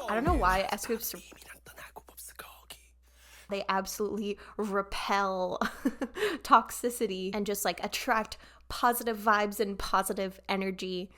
I don't know why S groups, they absolutely repel toxicity and just like attract positive vibes and positive energy.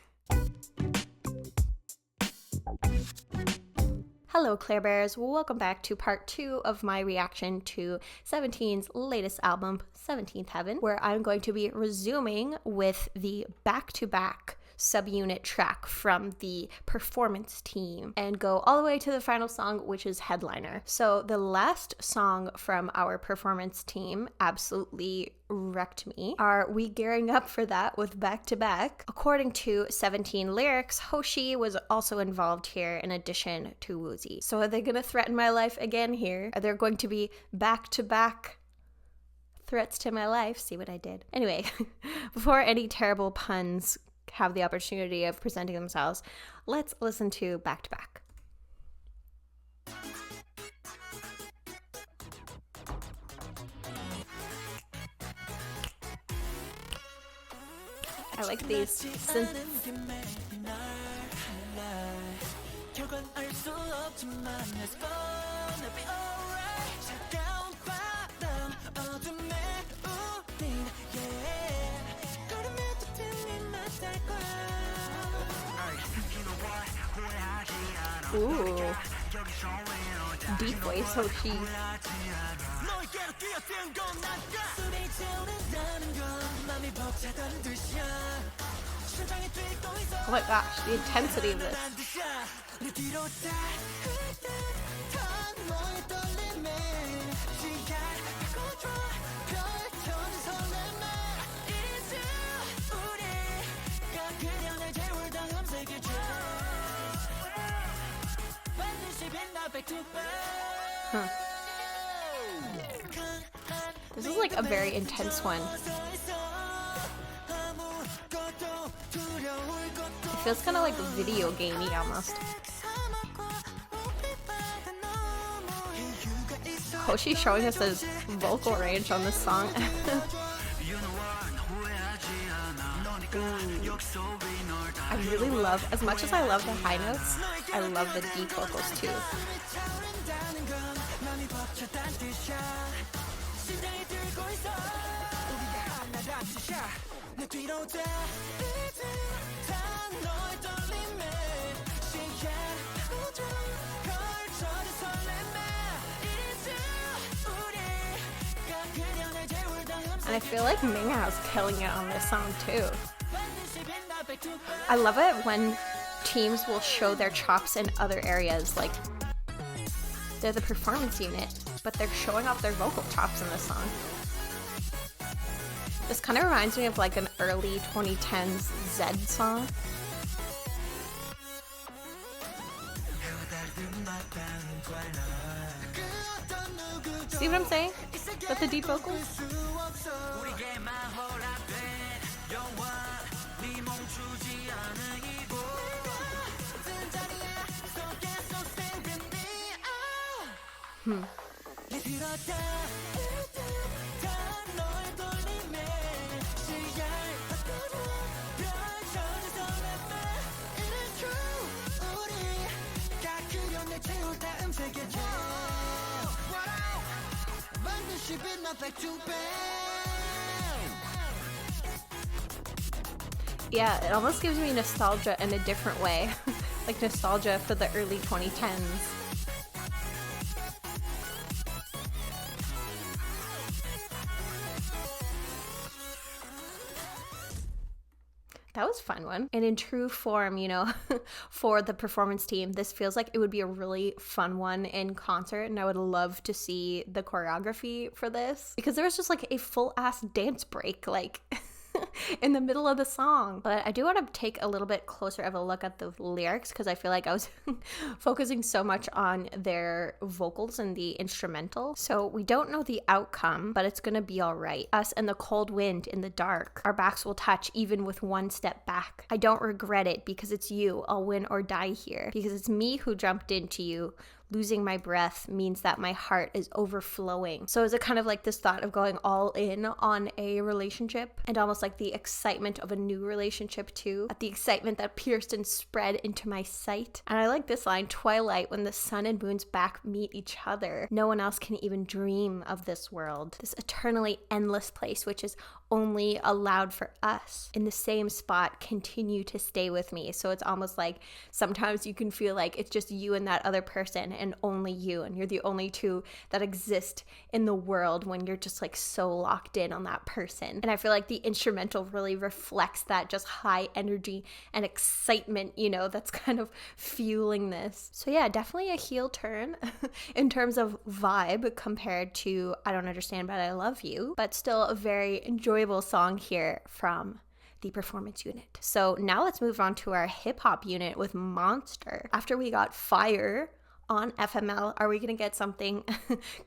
Hello Claire Bears, welcome back to part 2 of my reaction to Seventeen's latest album, 17th Heaven, where I'm going to be resuming with the back-to-back subunit track from the performance team and go all the way to the final song, which is Headliner. So the last song from our performance team absolutely wrecked me. Are we gearing up for that with back to back? According to 17 lyrics, Hoshi was also involved here in addition to Woozi. So are they gonna threaten my life again here? Are there going to be back to back threats to my life? See what I did? Anyway, before any terrible puns have the opportunity of presenting themselves, let's listen to Back to Back. I like these synth. Ooh, deep voice Hoshi. Oh my gosh, the intensity of this. Huh. This is like a very intense one. It feels kind of like video gamey almost. Hoshi's showing us his vocal range on this song. I really love, as much as I love the high notes, I love the deep vocals too. And I feel like Minghao's killing it on this song too. I love it when teams will show their chops in other areas, like they're the performance unit, but they're showing off their vocal chops in this song. This kind of reminds me of like an early 2010s Zed song. See what I'm saying? With the deep vocals? Yeah, it almost gives me nostalgia in a different way. Like nostalgia for the early 2010s. That was a fun one. And in true form, you know, for the performance team, this feels like it would be a really fun one in concert, and I would love to see the choreography for this, because there was just like a full-ass dance break, like in the middle of the song. But I do want to take a little bit closer of a look at the lyrics, because I feel like I was focusing so much on their vocals and the instrumental. So we don't know the outcome, but it's gonna be all right. Us and the cold wind in the dark, our backs will touch even with one step back. I don't regret it because it's you. I'll win or die here because it's me who jumped into you. losing my breath means that my heart is overflowing. So is it kind of like this thought of going all in on a relationship and almost like the excitement of a new relationship too, at the excitement that pierced and spread into my sight. And I like this line, twilight, when the sun and moon's back meet each other. No one else can even dream of this world, this eternally endless place which is only allowed for us. In the same spot, continue to stay with me. So it's almost like sometimes you can feel like it's just you and that other person and only you, and you're the only two that exist in the world when you're just like so locked in on that person. And I feel like the instrumental really reflects that just high energy and excitement, you know, that's kind of fueling this. So yeah, definitely a heel turn in terms of vibe compared to I Don't Understand But I Love You, but still a very enjoyable song here from the performance unit. So now let's move on to our hip hop unit with Monster. After we got Fire on FML, are we gonna get something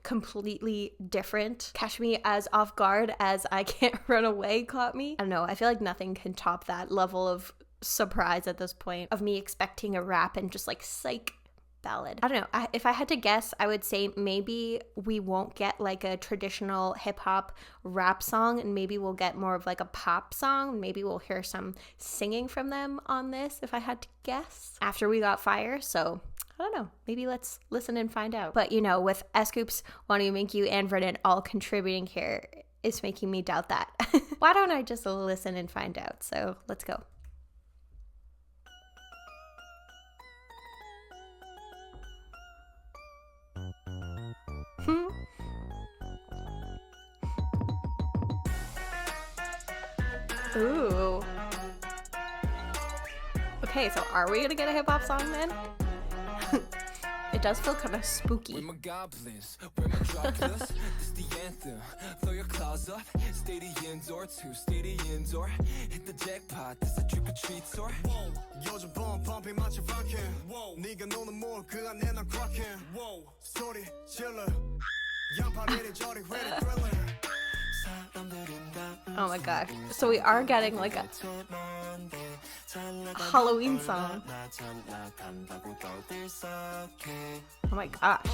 completely different? Catch Me as off guard as I Can't Run Away caught me. I don't know, I feel like nothing can top that level of surprise at this point of me expecting a rap and just like psych ballad. I don't know. If I had to guess, I would say maybe we won't get like a traditional hip hop rap song, and maybe we'll get more of like a pop song. Maybe we'll hear some singing from them on this, if I had to guess, after we got Fire. So I don't know. Maybe let's listen and find out. But you know, with S-Coups, Want to Make You, and Vernon all contributing here, it's making me doubt that. Why don't I just listen and find out? So let's go. Ooh. Okay, so are we gonna get a hip hop song then? It does feel kind of spooky. Where my goblins, where my Dracula's, this the anthem. Throw your claws up, stay the indoor, to stay the indoor. Hit the jackpot, this a trick or treat tour. Whoa, 요즘 봄 pumping 마치 rockin'. Whoa, 네가 노는 몰 그 안에 난 crockin'. Whoa, 소리 질러. 양파리를 저리 ready thriller. Oh my gosh. So we are getting like a Halloween song. Oh my gosh.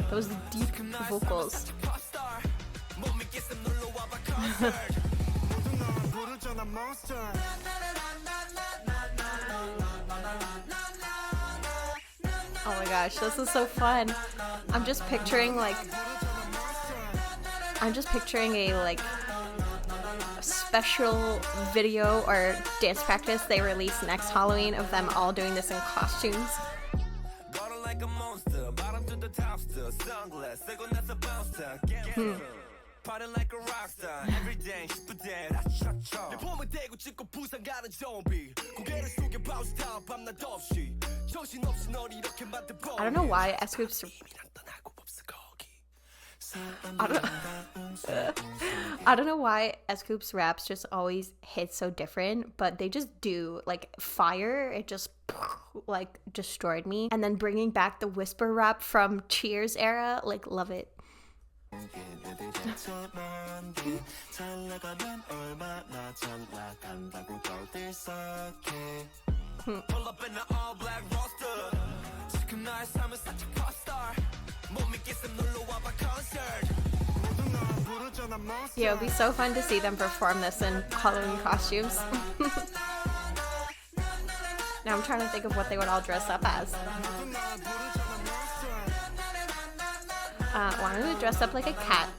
Those deep vocals. Oh my gosh, this is so fun. I'm just picturing a like special video or dance practice they release next Halloween of them all doing this in costumes. Party like a rock star every day. I don't know why S-Coups I don't know why S-Coups raps just always hit so different, but they just do. Like Fire, it just like destroyed me. And then bringing back the whisper rap from Cheers era, like love it. Yeah, it would be so fun to see them perform this in Halloween costumes. Now I'm trying to think of what they would all dress up as. Why don't we dress up like a cat?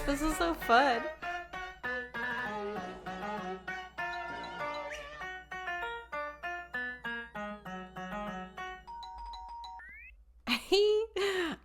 This is so fun.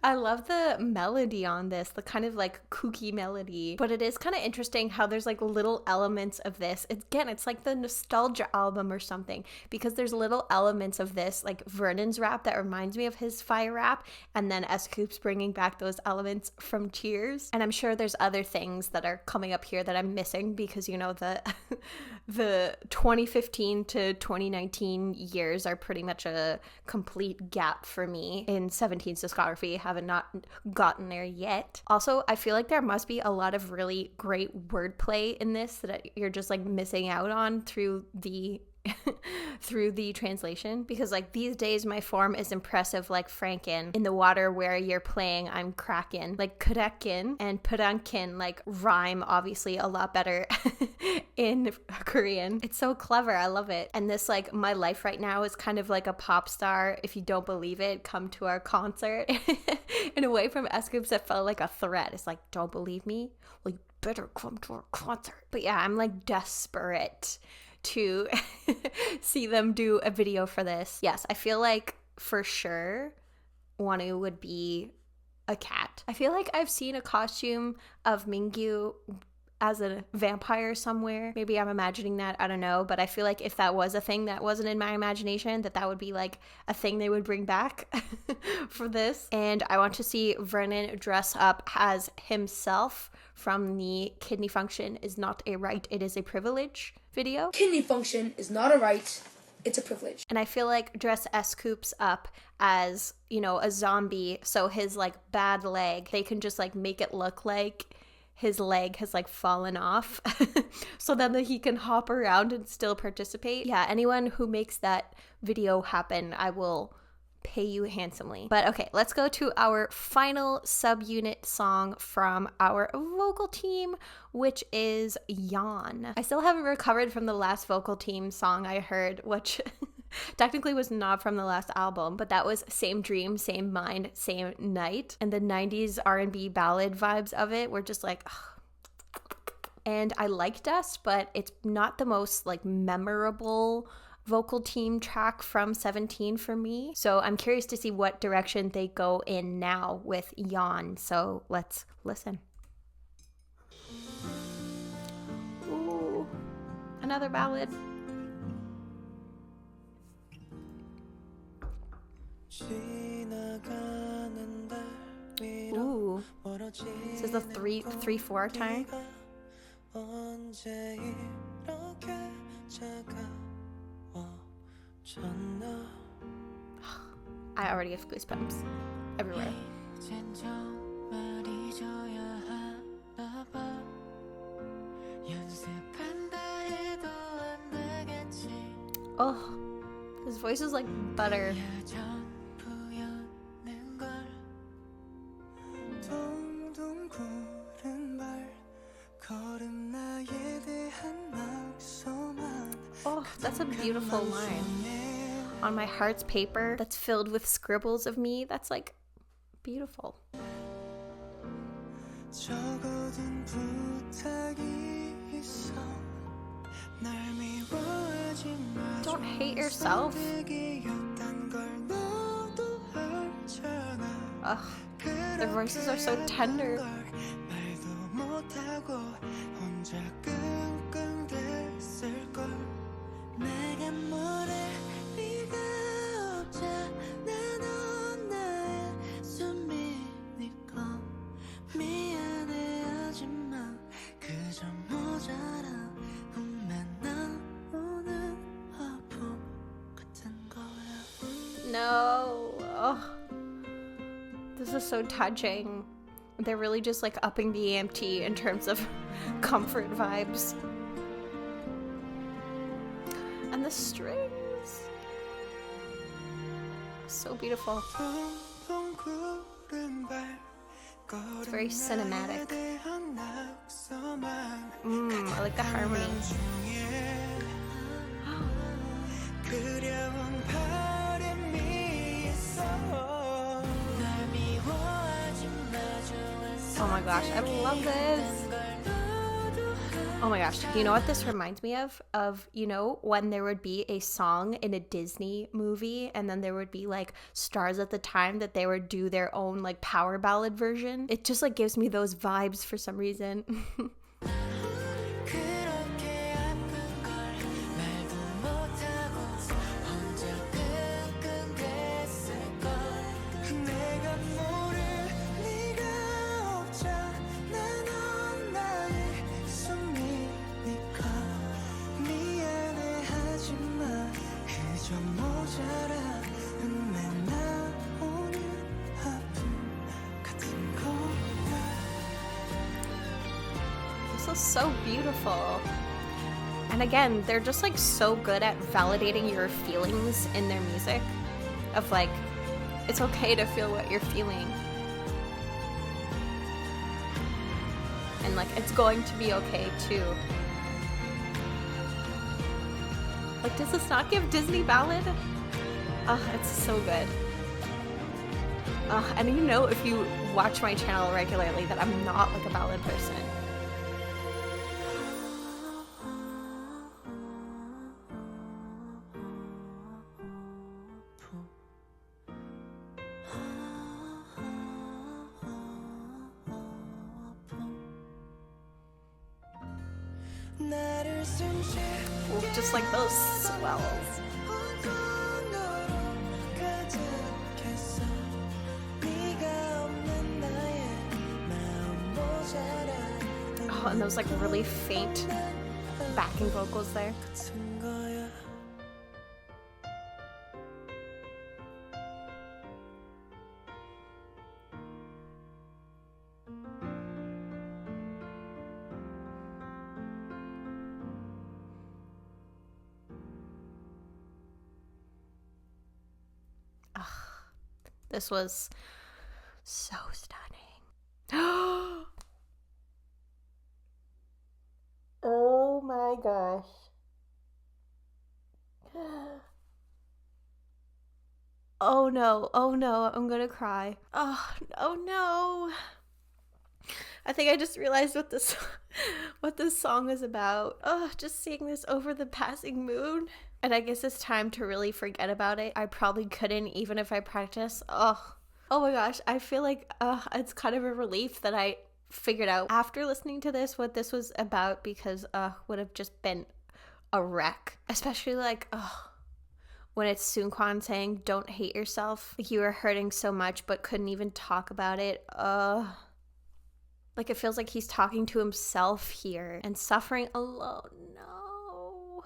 I love the melody on this, the kind of like kooky melody, but it is kind of interesting how there's like little elements of this. Again, it's like the nostalgia album or something, because there's little elements of this, like Vernon's rap that reminds me of his fire rap, and then S-Coop's bringing back those elements from Cheers. And I'm sure there's other things that are coming up here that I'm missing, because you know the the 2015 to 2019 years are pretty much a complete gap for me in 17's discography. Haven't not gotten there yet. Also, I feel like there must be a lot of really great wordplay in this that you're just like missing out on through the through the translation, because like these days my form is impressive like Franken. In the water where you're playing I'm crackin'. Like Kurekin and Purankin like rhyme obviously a lot better in Korean. It's so clever. I love it. And this like my life right now is kind of like a pop star. If you don't believe it, come to our concert. In a way from S-Scoops that felt like a threat. It's like, don't believe me? Well, you better come to our concert. But yeah, I'm like desperate to see them do a video for this. Yes, I feel like for sure Wonu would be a cat. I feel like I've seen a costume of Mingyu as a vampire somewhere. Maybe I'm imagining that, I don't know, but I feel like if that was a thing that wasn't in my imagination, that would be like a thing they would bring back for this. And I want to see Vernon dress up as himself from the Kidney Function is Not a Right, It is a Privilege video. Kidney function is not a right, it's a privilege. And I feel like dress S-Coops up as, you know, a zombie, so his like bad leg, they can just like make it look like his leg has like fallen off so then that he can hop around and still participate. Yeah, anyone who makes that video happen, I will pay you handsomely. But okay, let's go to our final subunit song from our vocal team, which is Yawn. I still haven't recovered from the last vocal team song I heard, which technically was not from the last album, but that was Same Dream, Same Mind, Same Night. And the 90s R&B ballad vibes of it were just like, ugh. And I like Dust, but it's not the most like memorable vocal team track from 17 for me. So I'm curious to see what direction they go in now with Yawn. So let's listen. Ooh, another ballad. Ooh, this is the 3/4 time. I already have goosebumps everywhere. Oh, his voice is like butter. Oh, that's a beautiful line. On my heart's paper that's filled with scribbles of me, that's like beautiful. Don't hate yourself. Ugh, their voices are so tender. No. Oh. This is so touching. They're really just like upping the EMT in terms of comfort vibes. And the strings. So beautiful. It's very cinematic. I like the harmony. Oh my gosh, I love this. Oh my gosh, you know what this reminds me of? You know, when there would be a song in a Disney movie and then there would be like stars at the time that they would do their own like power ballad version. It just like gives me those vibes for some reason. This is so beautiful. And again, they're just like so good at validating your feelings in their music. Of like, it's okay to feel what you're feeling. And like, it's going to be okay too. Like, does this not give Disney ballad? Oh, it's so good. And you know, if you watch my channel regularly, that I'm not like a ballad person. Ooh, just like those swells. Oh, and those like really faint backing vocals there. This was so stunning. Oh my gosh. Oh no, I'm gonna cry. Oh no. I think I just realized what this song is about. Oh, just seeing this over the passing moon. And I guess it's time to really forget about it. I probably couldn't even if I practice. Oh my gosh. I feel like it's kind of a relief that I figured out after listening to this what this was about, because would have just been a wreck. Especially like when it's Seungkwan saying, "Don't hate yourself." Like you were hurting so much but couldn't even talk about it. Like it feels like he's talking to himself here and suffering alone. No.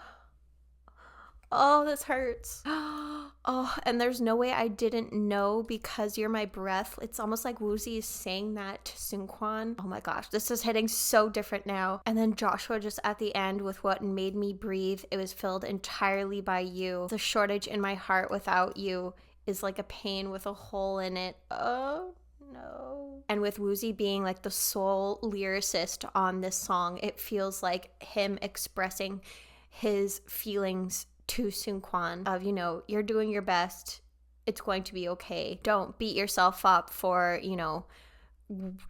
Oh, this hurts. Oh, and there's no way I didn't know because you're my breath. It's almost like Woozi is saying that to Seungkwan. Oh my gosh, this is hitting so different now. And then Joshua just at the end with what made me breathe. It was filled entirely by you. The shortage in my heart without you is like a pain with a hole in it. Oh no. And with Woozi being like the sole lyricist on this song, it feels like him expressing his feelings to Seungkwan of, you know, you're doing your best. It's going to be okay. Don't beat yourself up for, you know,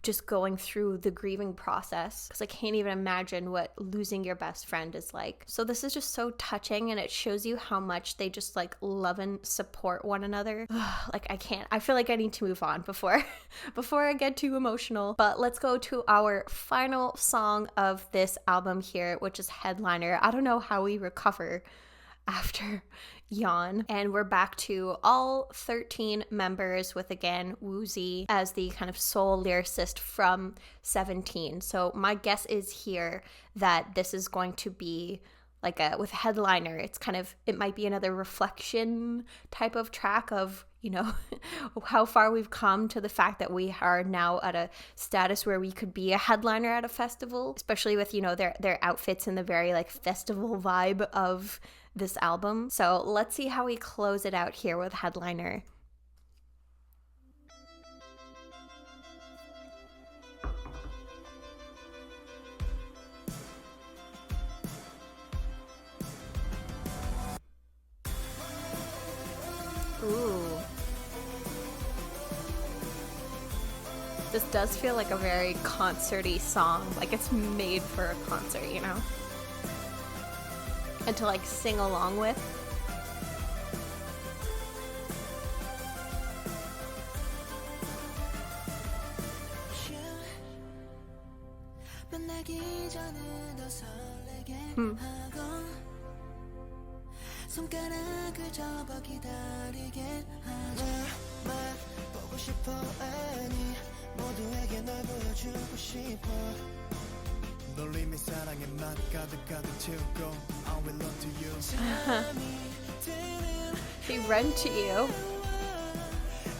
just going through the grieving process, because I can't even imagine what losing your best friend is like. So this is just so touching, and it shows you how much they just like love and support one another. Like I feel like I need to move on before I get too emotional. But let's go to our final song of this album here, which is Headliner. I don't know how we recover after Yawn. And we're back to all 13 members with, again, Woozi as the kind of sole lyricist from 17. So my guess is here that this is going to be like with Headliner, it might be another reflection type of track of, you know, how far we've come to the fact that we are now at a status where we could be a headliner at a festival, especially with, you know, their outfits and the very like festival vibe of this album. So let's see how we close it out here with Headliner. Ooh. This does feel like a very concert-y song. Like it's made for a concert, you know? And to like sing along with. 손가락을 접어 기다리게 나만 보고 싶어 아니 모두에게 널 보여주고 싶어 널 이미 사랑에 맛 가득 채우고 I will love to you He run to you.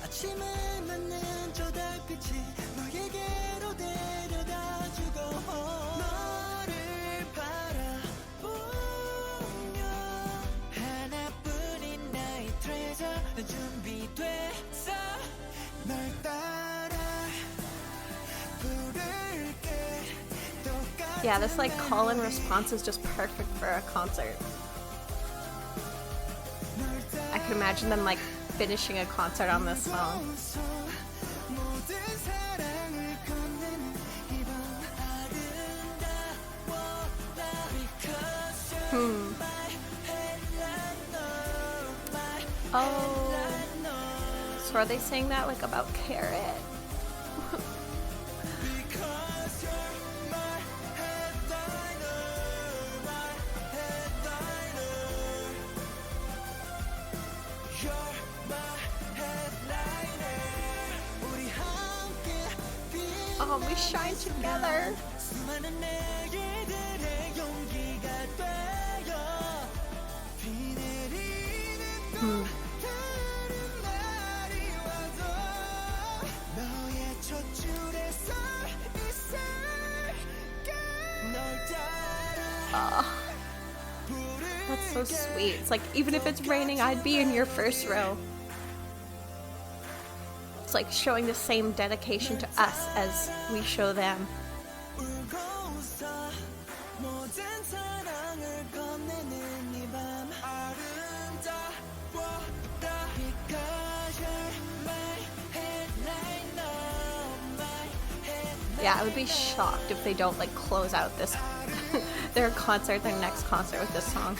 아침에 맞는 저 달빛이 너에게로 데려다주고 너를 바라보며 하나뿐인 나의 트레저 넌 준비됐어 널 따라 부를게 Yeah, this like call and response is just perfect for a concert. I could imagine them like finishing a concert on this song. Oh, so are they saying that like about Carrot? Oh, we shine together. Oh, that's so sweet. It's like, even if it's raining, I'd be in your first row. It's like showing the same dedication to us as we show them. Yeah, I would be shocked if they don't like close out this their concert, their next concert with this song.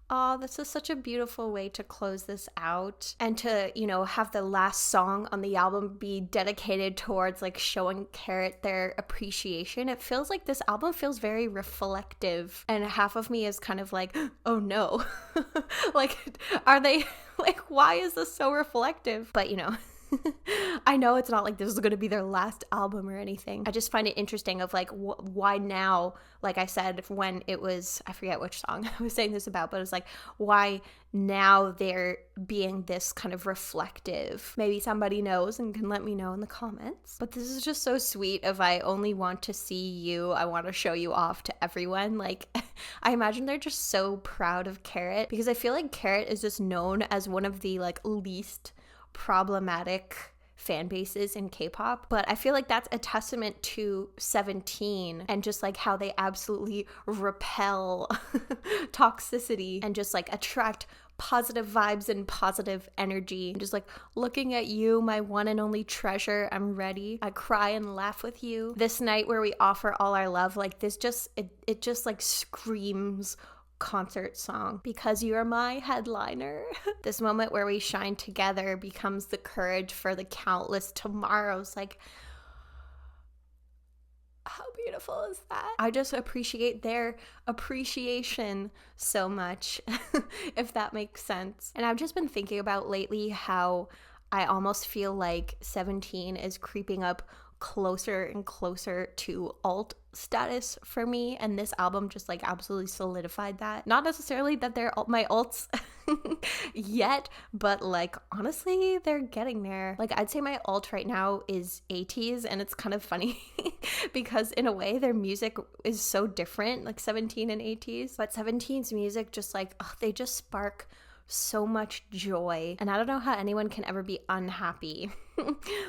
Oh, this is such a beautiful way to close this out, and to, you know, have the last song on the album be dedicated towards like showing Carrot their appreciation. It feels like this album feels very reflective, and half of me is kind of like, oh no, like, are they like, why is this so reflective? But you know, I know it's not like this is going to be their last album or anything. I just find it interesting of like, why now? Like I said, when it was, I forget which song I was saying this about, but it's like, why now they're being this kind of reflective? Maybe somebody knows and can let me know in the comments. But this is just so sweet of, I only want to see you. I want to show you off to everyone. Like, I imagine they're just so proud of Carrot, because I feel like Carrot is just known as one of the like least problematic fan bases in K-pop, but I feel like that's a testament to 17 and just like how they absolutely repel toxicity and just like attract positive vibes and positive energy. And just like, looking at you, my one and only treasure, I'm ready. I cry and laugh with you. This night where we offer all our love, like this just, it just like screams concert song. Because you are my headliner. This moment where we shine together becomes the courage for the countless tomorrows. Like, how beautiful is that? I just appreciate their appreciation so much, if that makes sense. And I've just been thinking about lately how I almost feel like 17 is creeping up closer and closer to alt status for me, and this album just like absolutely solidified that. Not necessarily that they're my alts yet, but like honestly they're getting there. Like, I'd say my alt right now is 80s, and it's kind of funny because in a way their music is so different, like 17 and 80s, but 17's music just like, they just spark so much joy. And I don't know how anyone can ever be unhappy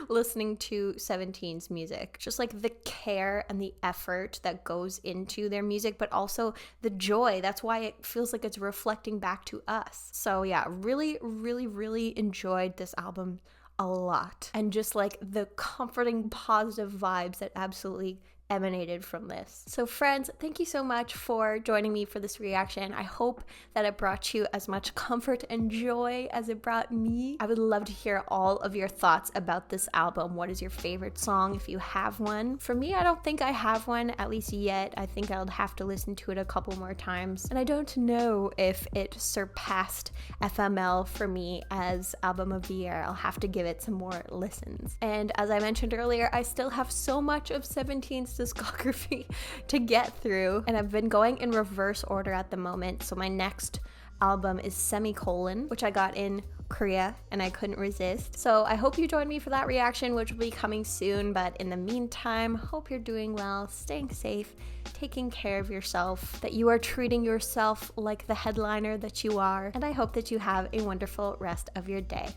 listening to Seventeen's music. Just like the care and the effort that goes into their music, but also the joy. That's why it feels like it's reflecting back to us. So yeah, really, really, really enjoyed this album a lot. And just like the comforting, positive vibes that absolutely emanated from this. So friends, thank you so much for joining me for this reaction. I hope that it brought you as much comfort and joy as it brought me. I would love to hear all of your thoughts about this album. What is your favorite song if you have one? For me, I don't think I have one, at least yet. I think I'll have to listen to it a couple more times. And I don't know if it surpassed FML for me as album of the year. I'll have to give it some more listens. And as I mentioned earlier, I still have so much of 17's discography to get through, and I've been going in reverse order at the moment. So my next album is Semicolon, which I got in Korea and I couldn't resist. So I hope you join me for that reaction, which will be coming soon. But in the meantime, hope you're doing well, staying safe, taking care of yourself, that you are treating yourself like the headliner that you are, and I hope that you have a wonderful rest of your day.